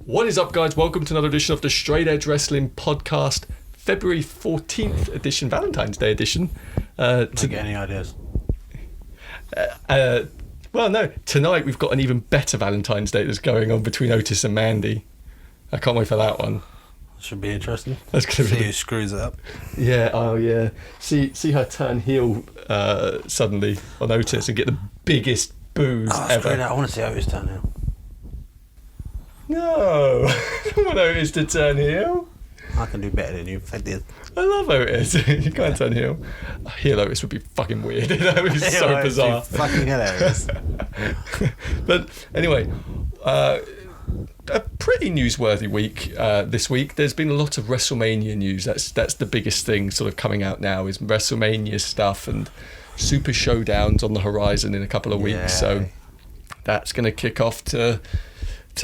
What is up, guys? Welcome to another edition of the Straight Edge Wrestling Podcast, February 14th edition, Valentine's Day edition. Get any ideas? Well, no. Tonight we've got an even better Valentine's Day that's going on between Otis and Mandy. I can't wait for that one. Should be interesting. That's gonna See be... who screws it up. Yeah, oh yeah. See her turn heel suddenly on Otis and get the biggest boos ever. I want to see Otis turn heel. No, I don't want Otis to turn heel. I can do better than you if I did. I love Otis. You can't turn heel. Heel Otis would be fucking weird. That would be so bizarre. Fucking hilarious. But anyway, a pretty newsworthy week this week. There's been a lot of WrestleMania news. That's the biggest thing sort of coming out now is WrestleMania stuff and Super Showdowns on the horizon in a couple of weeks. Yeah. So that's going to kick off to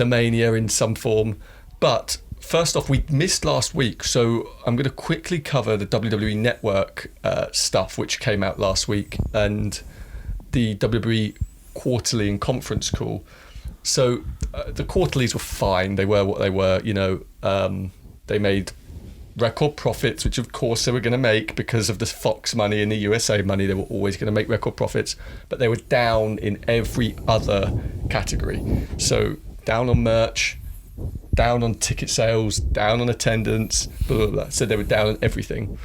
Mania in some form. But first off, we missed last week, so I'm going to quickly cover the WWE Network stuff which came out last week and the WWE quarterly and conference call. So the quarterlies were fine. They were what they were. You know, they made record profits, which of course they were going to make because of the Fox money and the USA money. They were always going to make record profits, but they were down in every other category. So down on merch, down on ticket sales, down on attendance, blah, blah, blah. So they were down on everything.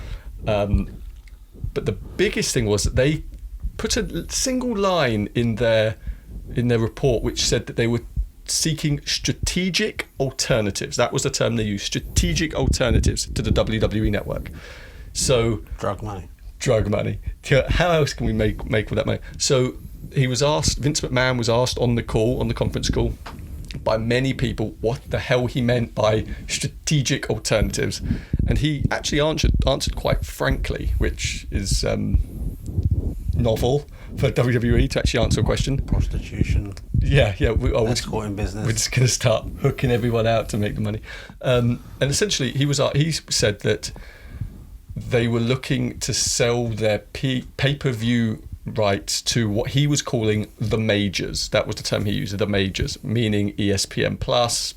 But the biggest thing was that they put a single line in their report which said that they were seeking strategic alternatives. That was the term they used, strategic alternatives to the WWE Network. So Drug money. How else can we make with that money? So Vince McMahon was asked on the conference call, by many people what the hell he meant by strategic alternatives, and he actually answered quite frankly, which is novel for WWE to actually answer a question. Prostitution. Yeah. Escorting business. We're just going to start hooking everyone out to make the money. And essentially, he said that they were looking to sell their pay-per-view rights to what he was calling the majors. That was the term he used, the majors, meaning ESPN Plus,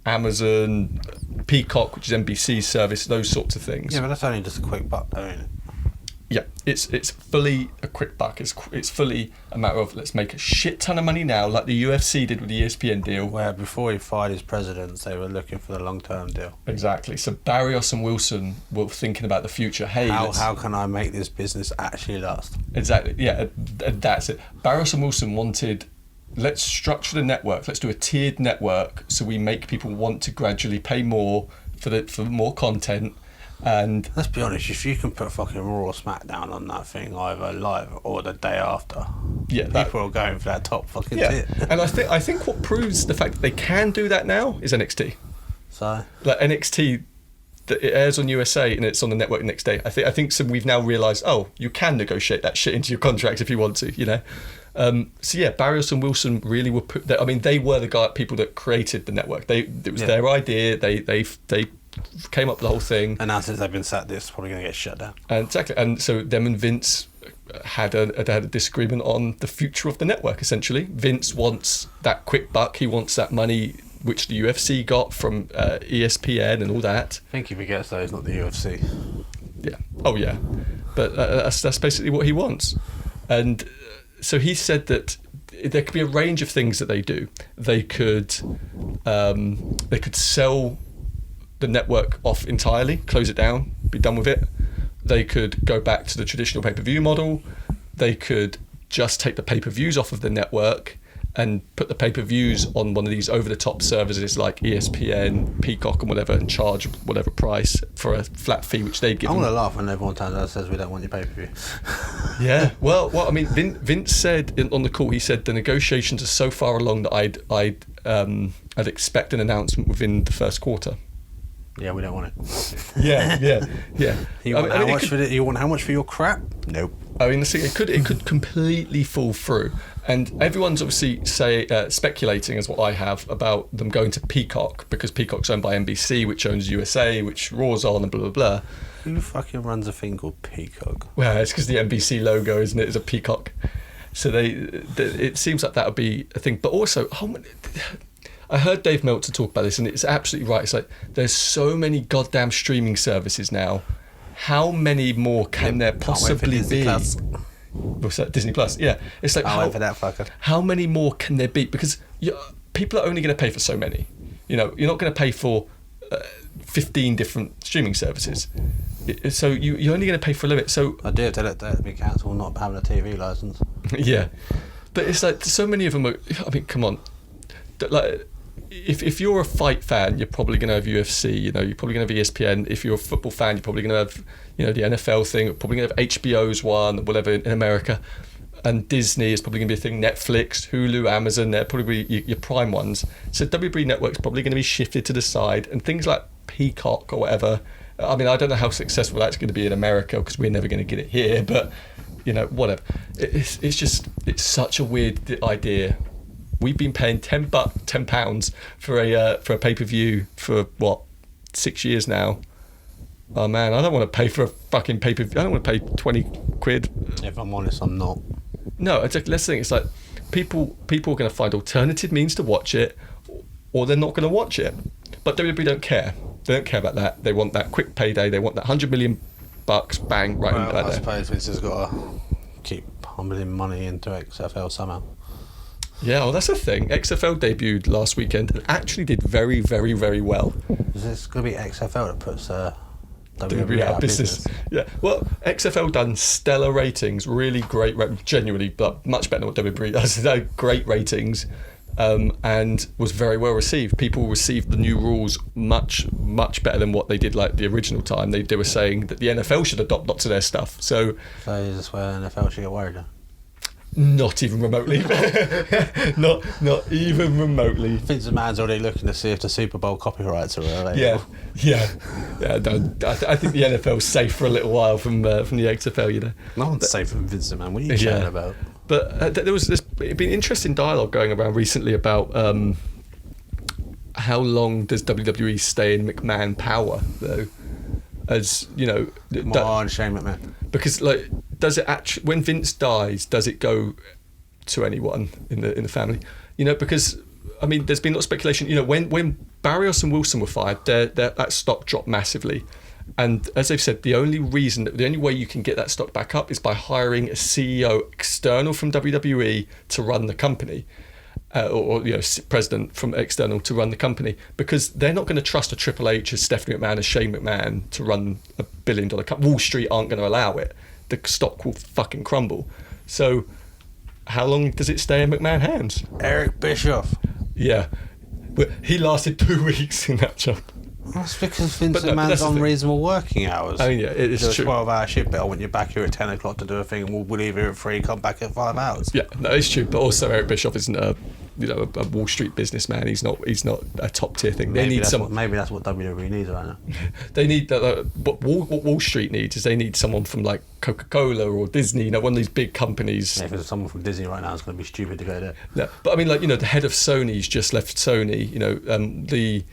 Amazon, Peacock, which is NBC's service, those sorts of things. Yeah, but that's only just a quick buck, though, isn't it? Yeah, it's fully a quick buck. It's fully a matter of let's make a shit ton of money now, like the UFC did with the ESPN deal. Where before he fired his presidents, they were looking for the long-term deal. Exactly. So Barrios and Wilson were thinking about the future. Hey, how can I make this business actually last? Exactly. Yeah, that's it. Barrios and Wilson wanted, let's structure the network. Let's do a tiered network so we make people want to gradually pay more for more content. And let's be honest, if you can put fucking Raw or SmackDown on that thing either live or the day after, people are going for that top fucking tier. And I think what proves the fact that they can do that now is NXT. So like NXT, it airs on USA and it's on the network next day. I think so. We've now realised, you can negotiate that shit into your contract if you want to, you know. So yeah, Barrios and Wilson really were they were the people that created the network. It was their idea. They came up with the whole thing. And now since they've been sat, this is probably going to get shut down. Exactly. And so them and Vince had a disagreement on the future of the network, essentially. Vince wants that quick buck. He wants that money which the UFC got from ESPN and all that. I think he forgets though, it's not the UFC. Yeah. Oh, yeah. But that's basically what he wants. And so he said that there could be a range of things that they do. They could sell the network off entirely, close it down, be done with it. They could go back to the traditional pay-per-view model. They could just take the pay-per-views off of the network and put the pay-per-views on one of these over-the-top services like ESPN, Peacock and whatever, and charge whatever price for a flat fee, which they'd give. I'm going to laugh when everyone turns out and says we don't want your pay-per-view. Yeah, well, I mean, Vince said on the call, he said the negotiations are so far along that I'd expect an announcement within the first quarter. Yeah, we don't want it. Yeah. You want how much for your crap? Nope. I mean, it could completely fall through, and everyone's obviously speculating, as what I have, about them going to Peacock because Peacock's owned by NBC, which owns USA, which Raw's on, and blah blah blah. Who fucking runs a thing called Peacock? Well, it's because the NBC logo, isn't it? Is a peacock. So it seems like that would be a thing, but also I heard Dave Meltzer talk about this, and it's absolutely right. It's like there's so many goddamn streaming services now. How many more can there possibly be? What's that? Disney Plus. Yeah, it's like I'll wait for that fucker. How many more can there be? Because people are only going to pay for so many. You know, you're not going to pay for 15 different streaming services. So you're only going to pay for a limit. So I do have to let that be cancelled, not having a TV license. Yeah, but it's like so many of them are. I mean, come on. Like, if you're a fight fan, you're probably going to have UFC. You know, you're probably going to have ESPN. If you're a football fan, you're probably going to have, you know, the NFL thing. You're probably going to have HBO's one, whatever in America, and Disney is probably going to be a thing. Netflix, Hulu, Amazon, they're probably your prime ones. So WWE Network's probably going to be shifted to the side, and things like Peacock or whatever. I mean, I don't know how successful that's going to be in America because we're never going to get it here, but, you know, whatever. It's such a weird idea. We've been paying £10 for a pay-per-view for, 6 years now. Oh, man, I don't want to pay for a fucking pay-per-view. I don't want to pay 20 quid. If I'm honest, I'm not. No, it's like, let's think, it's like people are going to find alternative means to watch it, or they're not going to watch it. But WWE don't care. They don't care about that. They want that quick payday. They want that $100 million, bang, right Well, there. I suppose Vince has got to keep pumping money into XFL somehow. Yeah, well, that's the thing. XFL debuted last weekend and actually did very, very, very well. Is this going to be XFL that puts WWE out of business? Yeah, well, XFL done stellar ratings, really great, genuinely, but much better than what WWE does. They had great ratings. And was very well received. People received the new rules much, much better than what they did like the original time. They were saying that the NFL should adopt lots of their stuff. So is this where NFL should get worried? Not even remotely. not even remotely. Vince McMahon's already looking to see if the Super Bowl copyrights are available. Yeah. No, I think the NFL's safe for a little while from the XFL. You know, no one's safe from Vince McMahon. What are you chatting about? But there's been interesting dialogue going around recently about how long does WWE stay in McMahon power, though? As you know, come on, Shane McMahon. Because like, does it actually, when Vince dies, does it go to anyone in the family? You know, because I mean, there's been a lot of speculation. You know, when Barrios and Wilson were fired, that stock dropped massively. And as they've said, the only way you can get that stock back up is by hiring a CEO external from WWE to run the company, or you know, president from external to run the company, because they're not going to trust a Triple H, as Stephanie McMahon, as Shane McMahon to run $1 billion company. Wall Street aren't going to allow it. The stock will fucking crumble. So, how long does it stay in McMahon hands? Eric Bischoff. Yeah, but he lasted 2 weeks in that job. That's because Vince McMahon's on reasonable working hours. I mean, yeah, it is true. Do a 12-hour shift, but I want you back here at 10 o'clock to do a thing, and we'll leave here at 3, come back at 5 hours. Yeah, no, it's true. But also, Eric Bischoff isn't a Wall Street businessman. He's not a top tier thing. Maybe that's what WWE needs right now. They need what Wall Street needs is they need someone from like Coca-Cola or Disney. You know, one of these big companies. Yeah, if there's someone from Disney right now, it's going to be stupid to go there. No, but I mean, like, you know, the head of Sony's just left Sony. You know, the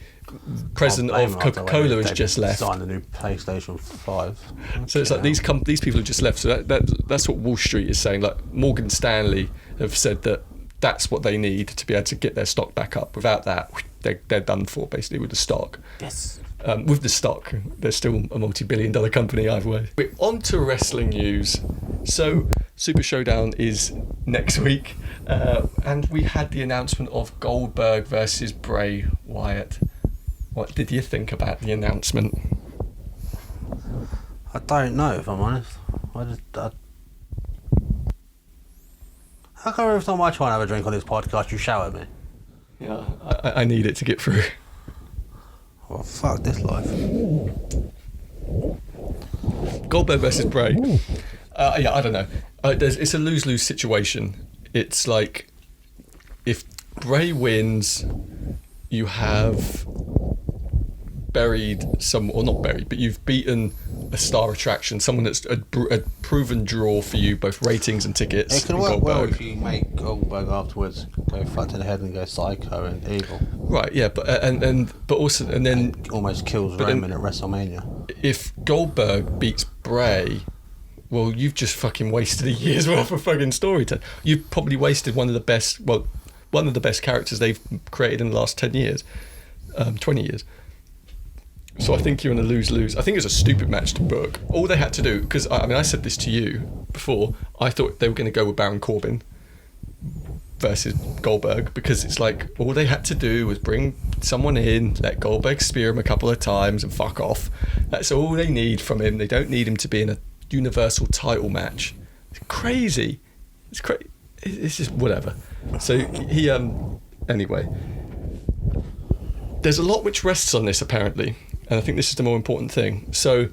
president of Coca-Cola has just left. Signed a new PlayStation 5. So it's like these people have just left. So that's what Wall Street is saying. Like Morgan Stanley have said that's what they need to be able to get their stock back up. Without that, they're done for, basically, with the stock. Yes. With the stock, they're still a multi-billion-dollar company either way. We're on to wrestling news. So Super Showdown is next week, and we had the announcement of Goldberg versus Bray Wyatt. What did you think about the announcement? I don't know, if I'm honest. How come every time I try and have a drink on this podcast, you shout at me? Yeah, I need it to get through. Well, fuck this life. Goldberg versus Bray. Yeah, I don't know. It's a lose-lose situation. It's like, if Bray wins, you have but you've beaten a star attraction, someone that's a proven draw for you, both ratings and tickets. It can work well if you make Goldberg afterwards go fucked in the head and go psycho and evil. Right, yeah, but also almost kills Roman at WrestleMania. If Goldberg beats Bray, well, you've just fucking wasted a year's worth of fucking storytelling. You've probably wasted one of the best, one of the best characters they've created in the last 10 years, 20 years. So I think you're in a lose-lose. I think it's a stupid match to book. All they had to do, because I said this to you before, I thought they were going to go with Baron Corbin versus Goldberg, because it's like all they had to do was bring someone in, let Goldberg spear him a couple of times and fuck off. That's all they need from him. They don't need him to be in a universal title match. It's crazy. It's crazy. It's just whatever. So he anyway, there's a lot which rests on this apparently, and I think this is the more important thing. So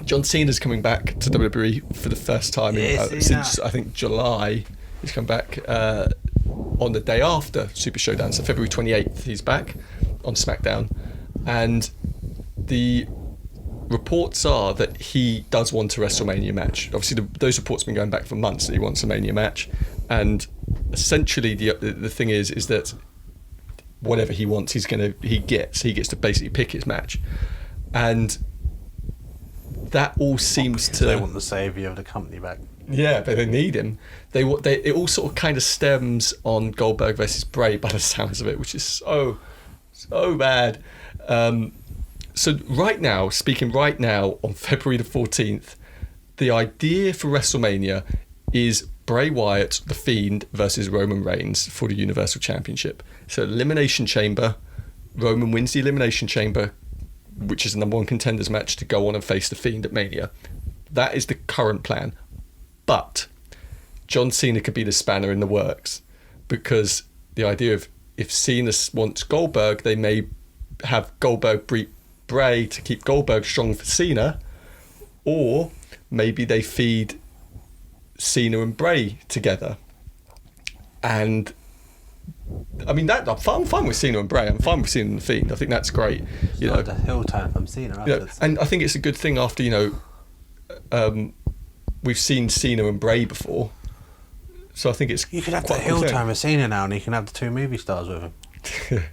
John Cena's coming back to WWE for the first time since I think July. He's come back on the day after Super Showdown, so February 28th he's back on SmackDown, and the reports are that he does want a WrestleMania match. Obviously those reports have been going back for months that he wants a Mania match, and essentially the thing is that whatever he wants he gets to basically pick his match, and that all seems to... They want the saviour of the company back. Yeah, but they need him. It all sort of kind of stems on Goldberg versus Bray by the sounds of it, which is so bad. So right now, on February the 14th, the idea for WrestleMania is Bray Wyatt, the Fiend, versus Roman Reigns for the Universal Championship. So Elimination Chamber, Roman wins the Elimination Chamber, which is the number one contenders match to go on and face the Fiend at Mania. That is the current plan. But John Cena could be the spanner in the works, because the idea of if Cena wants Goldberg, they may have Goldberg beat Bray to keep Goldberg strong for Cena, or maybe they feed Cena and Bray together. And I mean, I'm fine with Cena and Bray. I'm fine with Cena and the Fiend. I think that's great. You know, the heel turn from Cena afterwards. And I think it's a good thing after, we've seen Cena and Bray before, so I think it's... You could have the heel turn with Cena now, and you can have the two movie stars with him.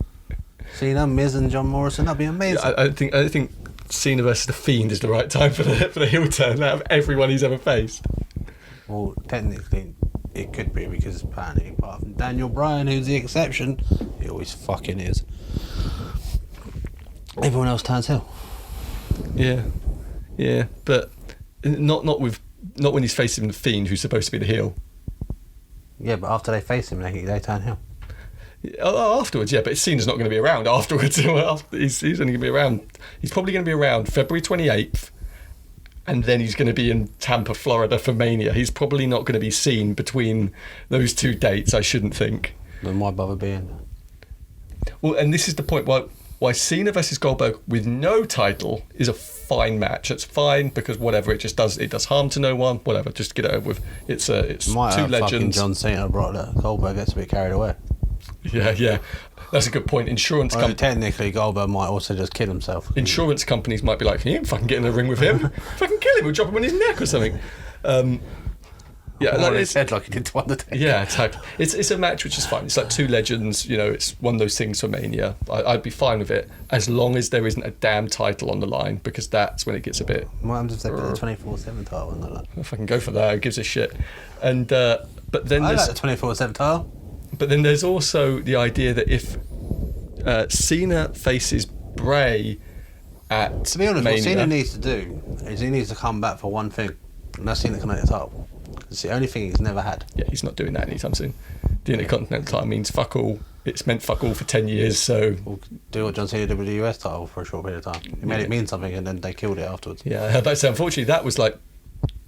Cena, Miz, and John Morrison. That'd be amazing. I think Cena versus the Fiend is the right time for the heel turn out of everyone he's ever faced. Well, technically, it could be, because apparently, apart from Daniel Bryan, who's the exception, he always fucking is. Everyone else turns heel. Yeah, but not when he's facing the Fiend, who's supposed to be the heel. Yeah, but after they face him, they turn heel. Afterwards, yeah, but Cena's not going to be around afterwards. He's only going to be around. He's probably going to be around February 28th, and then he's going to be in Tampa, Florida for Mania. He's probably not going to be seen between those two dates, I shouldn't think. Then why bother being? Well, and this is the point why Cena versus Goldberg with no title is a fine match. It's fine because whatever, it does harm to no one. Whatever, just get it over with. It's two legends. John Cena brought that Goldberg gets a bit carried away. Yeah, that's a good point. Technically, Goldberg might also just kill himself. Insurance companies might be like, "You ain't fucking get in the ring with him. Fucking kill him. We'll drop him on his neck or something." It's said like he did to Undertaker. Yeah, exactly. It's a match which is fine. It's like two legends. It's one of those things for Mania. I'd be fine with it as long as there isn't a damn title on the line, because that's when it gets a bit... What happens if they put the 24/7 title on the line? If I can go for that, who gives a shit? And but then I like the 24/7 title. But then there's also the idea that if Cena faces Bray at To be honest, Mania, what Cena needs to do is he needs to come back for one thing, and that's the Intercontinental title. It's the only thing he's never had. Yeah, he's not doing that anytime soon. The Intercontinental title means fuck all. It's meant fuck all for 10 years, so... We'll do what John Cena did with the US title for a short period of time. He made it mean something, and then they killed it afterwards. Yeah, but unfortunately that was like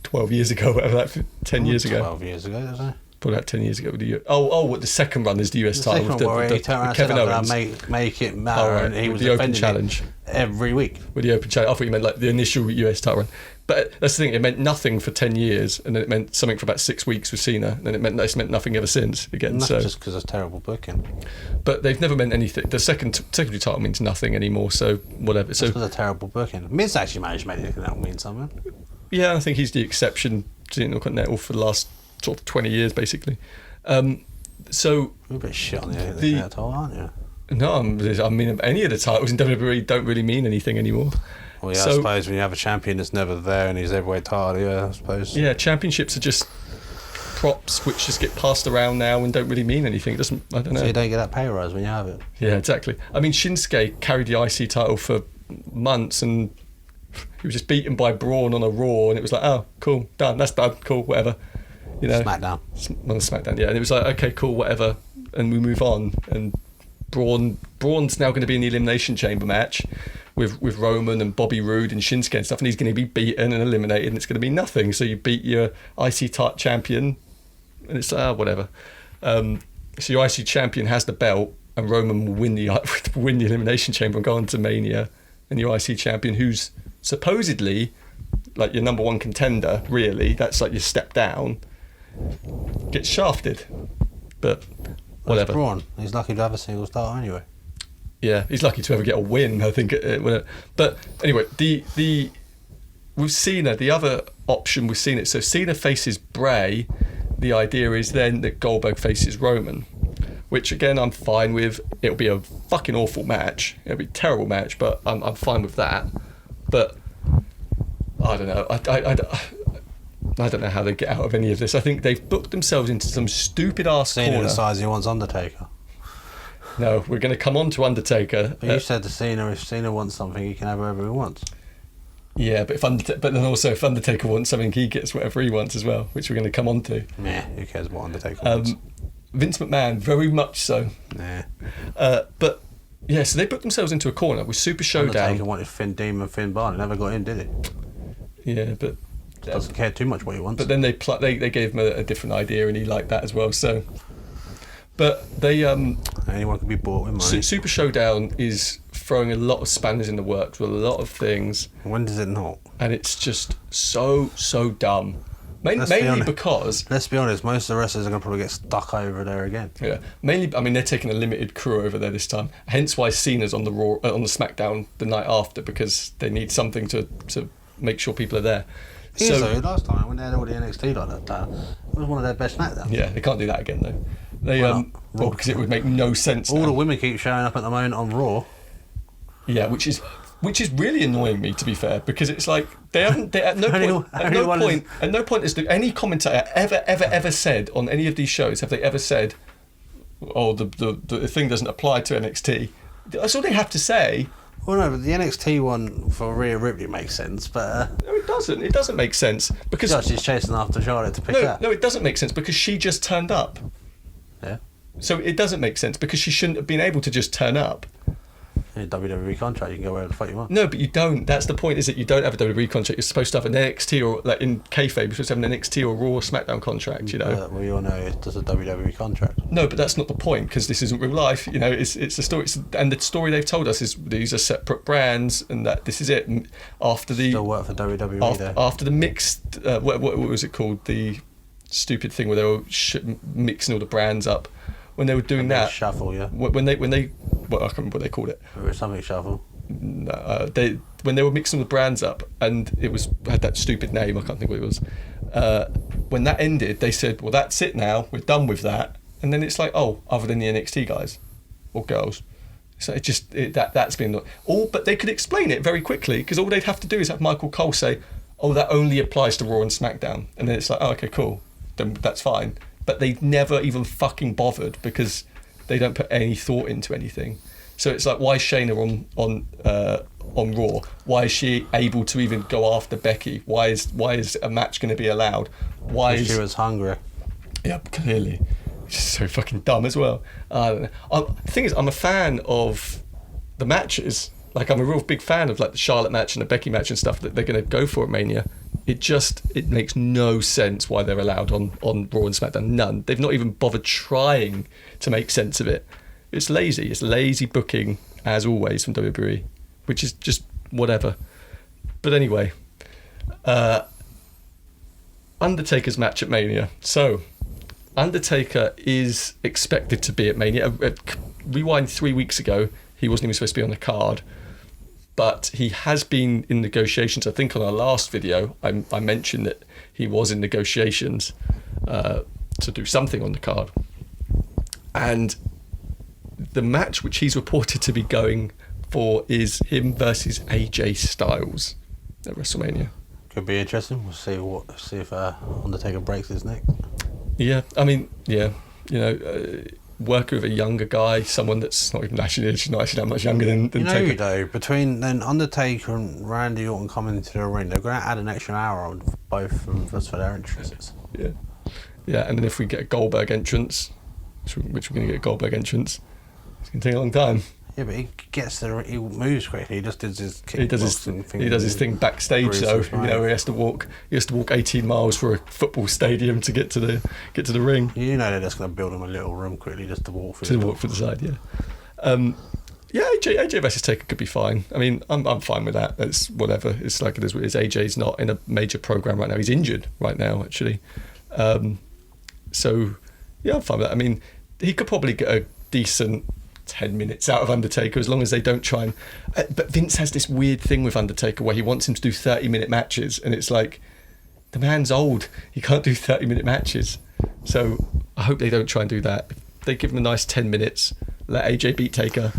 12 years ago, whatever, like 10 years ago. 12 years ago, isn't it? Probably like 10 years ago with the what the second run is the US title with Kevin Owens. Make it matter, and he was the Open Challenge every week. With the Open Challenge, I thought you meant like the initial US title run. But that's the thing, it meant nothing for 10 years, and then it meant something for about 6 weeks with Cena, and then it's meant nothing ever since again. And that's just because it's terrible booking. But they've never meant anything. The secondary title means nothing anymore, so whatever. That's because of terrible booking. Miz actually managed to make it mean something. Yeah, I think he's the exception to the Intercontinental for the last sort of 20 years, basically. So you're a bit shit on the title, aren't you? No, I mean, any of the titles in WWE don't really mean anything anymore. Well, yeah, I suppose when you have a champion that's never there and he's everywhere title, yeah, I suppose. Yeah, championships are just props which just get passed around now and don't really mean anything. It doesn't, I don't know. So you don't get that pay rise when you have it. Yeah, exactly. I mean, Shinsuke carried the IC title for months and he was just beaten by Braun on a Raw, and it was like, oh, cool, done, that's done, cool, whatever. You know, SmackDown. On SmackDown, yeah. And it was like, okay, cool, whatever, and we move on. And Braun's now going to be in the Elimination Chamber match with Roman and Bobby Roode and Shinsuke and stuff, and he's going to be beaten and eliminated, and it's going to be nothing. So you beat your IC champion, and it's whatever. So your IC champion has the belt, and Roman will win the Elimination Chamber and go on to Mania, and your IC champion, who's supposedly like your number one contender, really, that's like your step down, gets shafted. But whatever. Braun. He's lucky to have a single star anyway. Yeah, he's lucky to ever get a win, I think. But anyway, the with Cena, the other option with Cena, so Cena faces Bray. The idea is then that Goldberg faces Roman, which again I'm fine with. It'll be a fucking awful match. It'll be a terrible match, but I'm fine with that. But I don't know. I don't know how they get out of any of this. I think they've booked themselves into some stupid ass corner. Cena decides he wants Undertaker. No, we're going to come on to Undertaker. But you said to Cena, if Cena wants something, he can have whatever he wants. Yeah, but but then also if Undertaker wants something, he gets whatever he wants as well, which we're going to come on to. Yeah, who cares what Undertaker wants? Vince McMahon, very much so. Nah. But yeah, so they booked themselves into a corner with Super Showdown. Undertaker wanted Finn Balor, never got in, did he? Yeah, but doesn't care too much what he wants. But then they gave him a different idea, and he liked that as well. So, but they anyone can be bought with money. Super Showdown is throwing a lot of spanners in the works with a lot of things. When does it not? And it's just so dumb. Mainly because... Let's be honest, most of the wrestlers are going to probably get stuck over there again. Yeah. Mainly, I mean, they're taking a limited crew over there this time. Hence why Cena's on the Raw, on the SmackDown the night after, because they need something to make sure people are there. So last time, when they had all the NXT like that, it was one of their best SmackDowns. Yeah, they can't do that again, though. Well, because it would make no sense All now. the women keep showing up at the moment on Raw. Yeah, which is really annoying me, to be fair, because it's like they at no point has any commentator ever said on any of these shows, have they ever said, oh, the thing doesn't apply to NXT. That's all they have to say. Well, no, but the NXT one for Rhea Ripley makes sense, but... No, it doesn't. It doesn't make sense. Because she's chasing after Charlotte to pick that. No, it doesn't make sense, because she just turned up. Yeah. So it doesn't make sense, because she shouldn't have been able to just turn up. In a WWE contract, you can go wherever the fuck you want. No, but you don't. That's the point, is that you don't have a WWE contract. You're supposed to have an NXT, or like in kayfabe, you're supposed to have an NXT or Raw or SmackDown contract, you know. We all know it's just a WWE contract. No, but that's not the point, because this isn't real life. You know, it's a story, and the story they've told us is these are separate brands, and that this is it. After the still work for WWE after the mixed, what was it called? The stupid thing where they were mixing all the brands up. When they were doing that shuffle, yeah. When they, well, I can't remember what they called it. It was something shuffle. No, when they were mixing the brands up, and it had that stupid name. I can't think what it was. When that ended, they said, "Well, that's it now. We're done with that." And then it's like, oh, other than the NXT guys or girls, so that's been all. But they could explain it very quickly, because all they'd have to do is have Michael Cole say, "Oh, that only applies to Raw and SmackDown," and then it's like, "Oh, okay, cool, then that's fine." But they never even fucking bothered, because they don't put any thought into anything. So it's like, why is Shayna on Raw? Why is she able to even go after Becky? Why is a match going to be allowed? She was hungry. Yeah, clearly. It's just so fucking dumb as well. I don't know. The thing is, I'm a fan of the matches. Like, I'm a real big fan of like the Charlotte match and the Becky match and stuff that they're going to go for at Mania. It makes no sense why they're allowed on Raw and SmackDown. None. They've not even bothered trying to make sense of it. It's lazy. It's lazy booking, as always, from WWE, which is just whatever. But anyway, Undertaker's match at Mania. So, Undertaker is expected to be at Mania. Rewind 3 weeks ago, he wasn't even supposed to be on the card. But he has been in negotiations. I think on our last video, I mentioned that he was in negotiations to do something on the card. And the match which he's reported to be going for is him versus AJ Styles at WrestleMania. Could be interesting. We'll see if Undertaker breaks his neck. Yeah, I mean, yeah, working with a younger guy, someone that's not even actually that much younger than Taker. Though, between then Undertaker and Randy Orton coming into the ring, they're going to add an extra hour on both of us for their entrances. Yeah. Yeah, and then if we get a Goldberg entrance, which we're going to get a Goldberg entrance, it's going to take a long time. Yeah, but he moves quickly. He just does his He does his thing backstage, though. He has to walk 18 miles for a football stadium to get to the ring. They're just going to build him a little room quickly just to walk through. For the side, yeah. AJ versus Taker could be fine. I mean, I'm fine with that. It's whatever. It's like it is. AJ's not in a major program right now. He's injured right now, actually. So yeah, I'm fine with that. I mean, he could probably get a decent 10 minutes out of Undertaker as long as they don't try and... but Vince has this weird thing with Undertaker where he wants him to do 30-minute matches, and it's like, the man's old. He can't do 30-minute matches. So I hope they don't try and do that. If they give him a nice 10 minutes, let AJ beat Taker.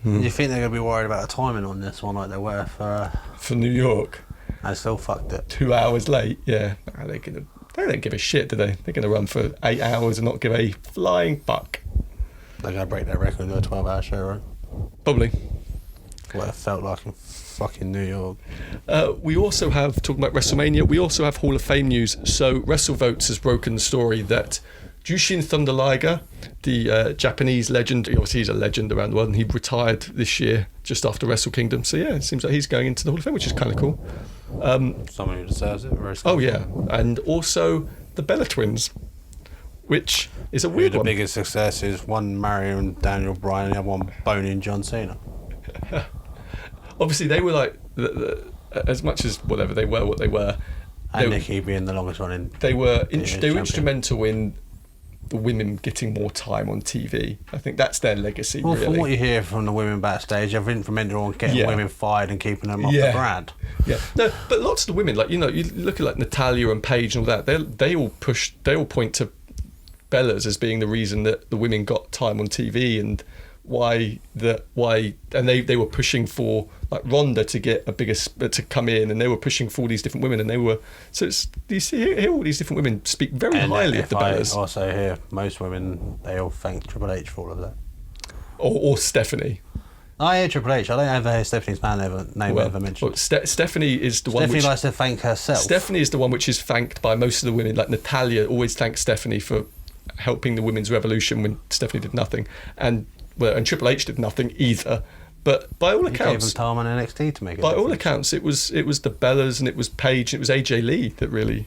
Do you think they're going to be worried about the timing on this one like they were for New York? I still fucked it. 2 hours late, yeah. They don't give a shit, do they? They're going to run for 8 hours and not give a flying fuck. They're going to break their record and do a 12-hour show, right? Probably. What it felt like in fucking New York. We also have, talking about WrestleMania, we also have Hall of Fame news. So WrestleVotes has broken the story that Jushin Thunder Liger, the Japanese legend, obviously he's a legend around the world, and he retired this year just after Wrestle Kingdom. So yeah, it seems like he's going into the Hall of Fame, which is kind of cool. Someone who deserves it. Oh yeah, and also the Bella Twins, which is a weird one. The biggest success is one marrying Daniel Bryan and the other one boning John Cena. Obviously, they were like as much as whatever they were, what they were. And Nikki being the longest running. They were instrumental in the women getting more time on TV. I think that's their legacy. Well, really. From what you hear from the women backstage, they're instrumental on getting women fired and keeping them off the brand. Yeah, no, but lots of the women, like you look at like Natalia and Paige and all that. They all point to Bella's as being the reason that the women got time on TV and why and they were pushing for like Ronda to get a bigger to come in, and they were pushing for all these different women, and they were you hear all these different women speak very highly of the Bellas. I also hear most women, they all thank Triple H for all of that, or Stephanie. I hear Triple H. I don't ever hear Stephanie's name ever mentioned. Well, Stephanie is the one. Stephanie likes to thank herself. Stephanie is the one which is thanked by most of the women. Like Natalia always thanks Stephanie for helping the women's revolution when Stephanie did nothing, and Triple H did nothing either. But by all accounts, gave them time on NXT to make it. By all accounts, it was the Bellas and it was Paige and it was AJ Lee that really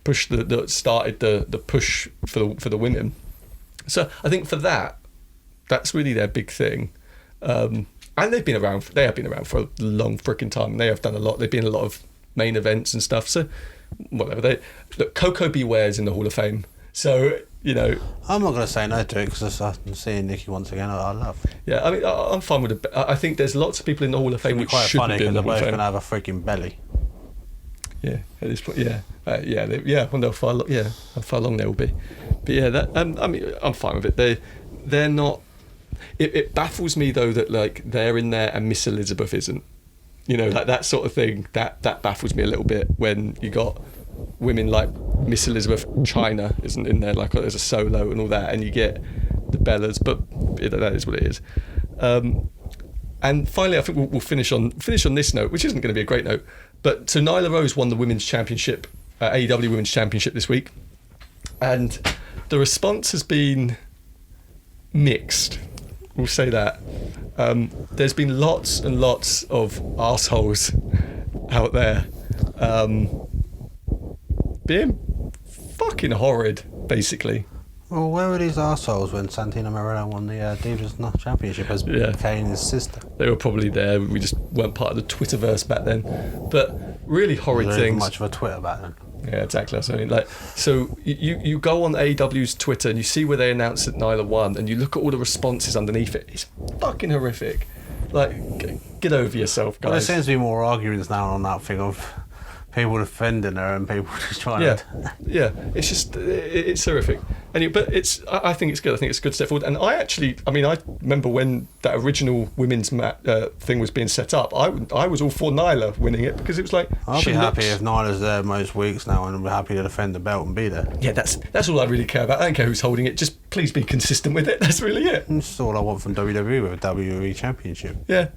pushed started the push for the women. So I think for that's really their big thing. And they have been around for a long freaking time. They have done a lot. They've been in a lot of main events and stuff. So whatever. Look, Coco Beware's in the Hall of Fame. So I'm not going to say no to it because I'm seeing Nikki once again. I love. Yeah, I mean, I'm fine with it. I think there's lots of people in the Hall of Fame which shouldn't be in the Hall of Fame. They're both going to have a freaking belly. Yeah, at this point, yeah. I wonder how far along they will be. But yeah, I mean, I'm fine with it. They're not. It baffles me though that like they're in there and Miss Elizabeth isn't. Like that sort of thing. That baffles me a little bit when you got women like Miss Elizabeth China isn't in there, like as a solo and all that, and you get the Bellas, but that is what it is. And finally, I think we'll finish on this note, which isn't going to be a great note. But so Nyla Rose won the Women's Championship, AEW Women's Championship this week, and the response has been mixed. We'll say that. There's been lots and lots of assholes out there. Being fucking horrid, basically. Well, where were these arseholes when Santina Morello won the Divas Championship as Kane's sister? They were probably there. We just weren't part of the Twitterverse back then. But really horrid things. There wasn't much of a Twitter back then. Yeah, exactly. That's what I mean. So you go on AEW's Twitter and you see where they announced that Nyla won, and you look at all the responses underneath it. It's fucking horrific. Get over yourself, guys. Well, there seems to be more arguments now on that thing of people defending her and people just trying to... Yeah, it's just... It's horrific. But I think it's good. I think it's a good step forward. And I remember when that original women's thing was being set up, I was all for Nyla winning it because it was like... I'll be happy if Nyla's there most weeks now, and I'm happy to defend the belt and be there. Yeah, that's all I really care about. I don't care who's holding it. Just please be consistent with it. That's really it. That's all I want from WWE with a WWE Championship. Yeah.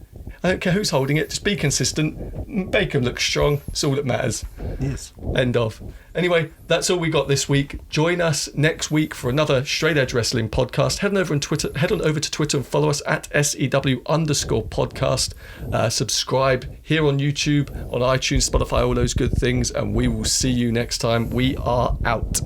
I don't care who's holding it. Just be consistent. Bacon looks strong. It's all that matters. Yes. End of. Anyway, that's all we got this week. Join us next week for another Straight Edge Wrestling podcast. Head on over to Twitter and follow us at SEW_podcast. Subscribe here on YouTube, on iTunes, Spotify, all those good things. And we will see you next time. We are out.